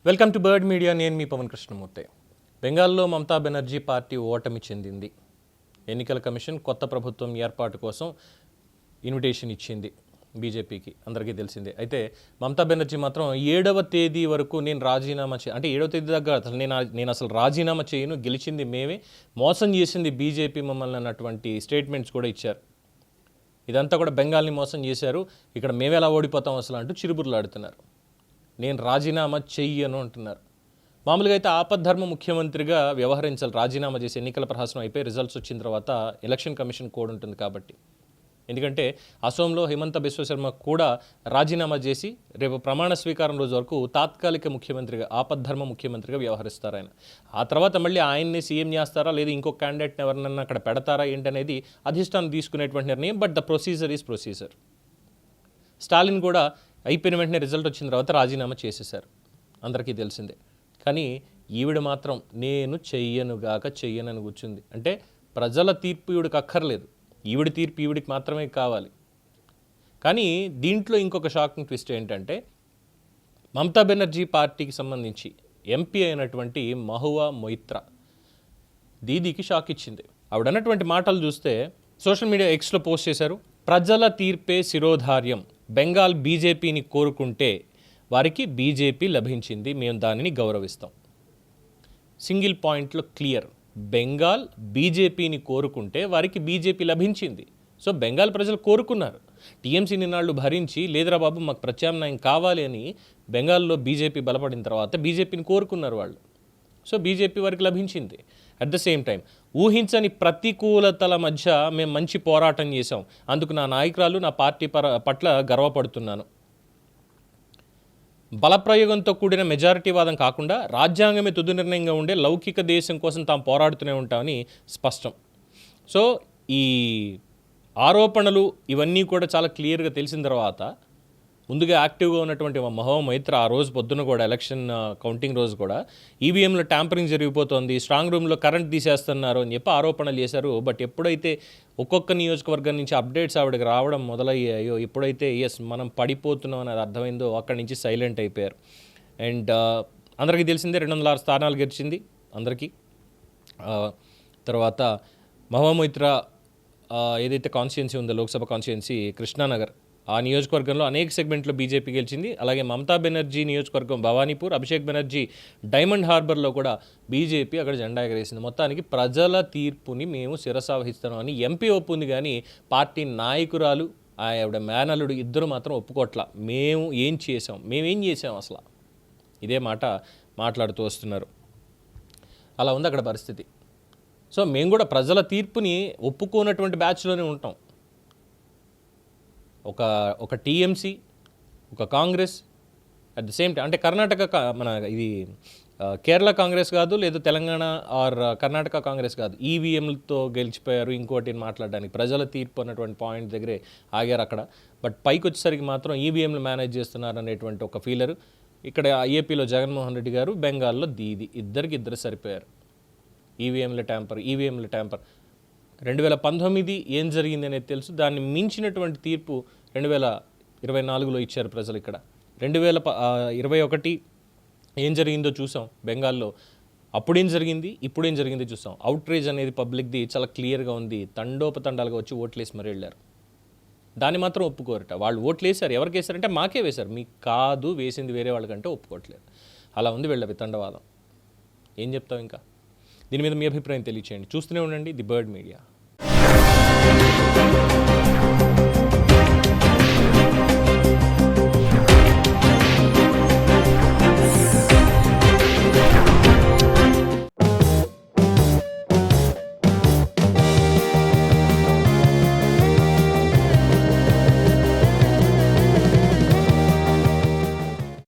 Welcome to bird media. నేను మీ పవన్ కృష్ణమూర్తి. బెంగాల్లో Mamata Banerjee party ఓటమి చెందింది. ఎన్నికల కమిషన్ కొత్త ప్రభుత్వం ఏర్పాటు కోసం ఇన్విటేషన్ ఇచ్చింది బీజేపీకి, అందరికీ తెలిసిందే. అయితే మమతా బెనర్జీ మాత్రం 7వ తేదీ వరకు నేను రాజీనామా అంటే 7వ తేదీ దగ్గర నేను అసలు రాజీనామా చేయను, గెలిచింది మేమే, మోసం చేసింది బీజేపీ మమ్మల్ని అన్నటువంటి స్టేట్మెంట్స్ కూడా ఇచ్చారు. ఇదంతా కూడా బెంగాల్ని మోసం చేశారు, ఇక్కడ మేము ఎలా ఓడిపోతాం అసలు అంటూ చిరుబుర్లాడుతున్నారు. నేను రాజీనామా చెయ్యను అంటున్నారు. మామూలుగా అయితే ఆపద్ధర్మ ముఖ్యమంత్రిగా వ్యవహరించాలి. రాజీనామా చేసి ఎన్నికల ప్రహసనం అయిపోయి రిజల్ట్స్ వచ్చిన తర్వాత ఎలక్షన్ కమిషన్ కోడ్ ఉంటుంది కాబట్టి. ఎందుకంటే అసోంలో హిమంత బిశ్వ శర్మ కూడా రాజీనామా చేసి రేపు ప్రమాణ స్వీకారం రోజు వరకు తాత్కాలిక ముఖ్యమంత్రిగా, ఆపద్ధర్మ ముఖ్యమంత్రిగా వ్యవహరిస్తారు ఆయన. ఆ తర్వాత మళ్ళీ ఆయన్ని సీఎం చేస్తారా లేదా ఇంకొక క్యాండిడేట్ని ఎవరినన్నా అక్కడ పెడతారా ఏంటనేది అధిష్టానం తీసుకునేటువంటి నిర్ణయం. But the procedure is procedure. Stalin కూడా అయిపోయిన వెంటనే రిజల్ట్ వచ్చిన తర్వాత రాజీనామా చేసేశారు, అందరికీ తెలిసిందే. కానీ ఈవిడ మాత్రం నేను చెయ్యనని కూర్చుంది. అంటే ప్రజల తీర్పు ఈవిడికి అక్కర్లేదు, ఈవిడి తీర్పు ఈవిడికి మాత్రమే కావాలి. కానీ దీంట్లో ఇంకొక షాకింగ్ ట్విస్ట్ ఏంటంటే మమతా బెనర్జీ పార్టీకి సంబంధించి ఎంపీ అయినటువంటి మహువా మొయిత్రా దీదీకి షాక్ ఇచ్చింది. ఆవిడ అన్నటువంటి మాటలు చూస్తే సోషల్ మీడియా ఎక్స్లో పోస్ట్ చేశారు. ప్రజల తీర్పే శిరోధార్యం, బెంగాల్ బీజేపీని కోరుకుంటే వారికి బీజేపీ లభించింది, మేము దానిని గౌరవిస్తాం. సింగిల్ పాయింట్లో క్లియర్, బెంగాల్ బీజేపీని కోరుకుంటే వారికి బీజేపీ లభించింది. సో బెంగాల్ ప్రజలు కోరుకున్నారు. టీఎంసీ నిన్నాళ్ళు భరించి లేదురా బాబు మాకు ప్రత్యామ్నాయం కావాలి అని బెంగాల్లో బీజేపీ బలపడిన తర్వాత బీజేపీని కోరుకున్నారు వాళ్ళు. సో బీజేపీ వారికి లభించింది. అట్ ద సేమ్ టైం ఊహించని ప్రతికూలతల మధ్య మేము మంచి పోరాటం చేశాం, అందుకు నా నాయకురాలు నా పార్టీ పట్ల గర్వపడుతున్నాను. బలప్రయోగంతో కూడిన మెజారిటీ వాదం కాకుండా రాజ్యాంగమే తుది నిర్ణయంగా ఉండే లౌకిక దేశం కోసం తాము పోరాడుతూనే ఉంటామని స్పష్టం. సో ఈ ఆరోపణలు ఇవన్నీ కూడా చాలా క్లియర్గా తెలిసిన తర్వాత ముందుగా యాక్టివ్గా ఉన్నటువంటి మహువా మొయిత్రా ఆ రోజు పొద్దున కూడా ఎలక్షన్ కౌంటింగ్ రోజు కూడా ఈవీఎంలో ట్యాంపరింగ్ జరిగిపోతుంది, స్ట్రాంగ్ రూమ్లో కరెంట్ తీసేస్తున్నారు అని చెప్పి ఆరోపణలు చేశారు. బట్ ఎప్పుడైతే ఒక్కొక్క నియోజకవర్గం నుంచి అప్డేట్స్ ఆవిడకి రావడం మొదలయ్యాయో, ఎప్పుడైతే ఎస్ మనం పడిపోతున్నాం అనేది అర్థమైందో అక్కడి నుంచి సైలెంట్ అయిపోయారు. అండ్ అందరికీ తెలిసిందే 206 స్థానాలు గెలిచింది అందరికీ. తర్వాత మహువా మొయిత్రా ఏదైతే కాన్స్టిట్యున్సీ ఉందో లోక్సభ కాన్స్టిట్యున్సీ కృష్ణానగర్, ఆ నియోజకవర్గంలో అనేక సెగ్మెంట్లో బీజేపీ గెలిచింది. అలాగే మమతా బెనర్జీ నియోజకవర్గం భవానీపూర్, అభిషేక్ బెనర్జీ డైమండ్ హార్బర్లో కూడా బీజేపీ అక్కడ జెండా ఎగరేసింది. మొత్తానికి ప్రజల తీర్పుని మేము శిరసావహిస్తున్నాం అని ఎంపీ ఒప్పుంది, కానీ పార్టీ నాయకురాలు ఆవిడ మేనల్లుడు ఇద్దరు మాత్రం ఒప్పుకోట్లా. మేమేం చేసాం అసలు, ఇదే మాట మాట్లాడుతూ వస్తున్నారు. అలా ఉంది అక్కడ పరిస్థితి. సో మేము కూడా ప్రజల తీర్పుని ఒప్పుకోనటువంటి బ్యాచ్లోనే ఉంటాం. ఒక టీఎంసీ, ఒక Congress, at the same time అంటే కర్ణాటక మన ఇది కేరళ కాంగ్రెస్ కాదు, లేదా తెలంగాణ ఆర్ కర్ణాటక కాంగ్రెస్ కాదు, ఈవీఎంలతో గెలిచిపోయారు ఇంకోటి మాట్లాడడానికి. ప్రజల తీర్పు అన్నటువంటి పాయింట్ దగ్గరే ఆగారు అక్కడ. బట్ పైకి వచ్చేసరికి మాత్రం ఈవీఎంలు మేనేజ్ చేస్తున్నారు అనేటువంటి ఒక ఫీలరు. ఇక్కడ ఏపీలో జగన్మోహన్ రెడ్డి గారు, బెంగాల్లో దీది, ఇద్దరు సరిపోయారు. ఈవీఎంల ట్యాంపర్ 2019 ఏం జరిగింది అనేది తెలుసు. దాన్ని మించినటువంటి తీర్పు 2024లో ఇచ్చారు ప్రజలు. ఇక్కడ 2021 ఏం జరిగిందో చూసాం బెంగాల్లో. అప్పుడేం జరిగింది, ఇప్పుడేం జరిగిందో చూసాం. అవుట్రేజ్ అనేది పబ్లిక్ది చాలా క్లియర్గా ఉంది. తండోపతండాలుగా వచ్చి ఓట్లేసి మరీ వెళ్ళారు. దాన్ని మాత్రం ఒప్పుకోరట. వాళ్ళు ఓట్లు వేశారు, ఎవరికి వేశారంటే మాకే వేశారు, మీకు కాదు వేసింది వేరే వాళ్ళకంటే ఒప్పుకోవట్లేదు. అలా ఉంది వీళ్ళ వితండవాదం. ఏం చెప్తాం ఇంకా దీని మీద మీ అభిప్రాయం తెలియచేయండి. చూస్తూనే ఉండండి ది బర్డ్ మీడియా.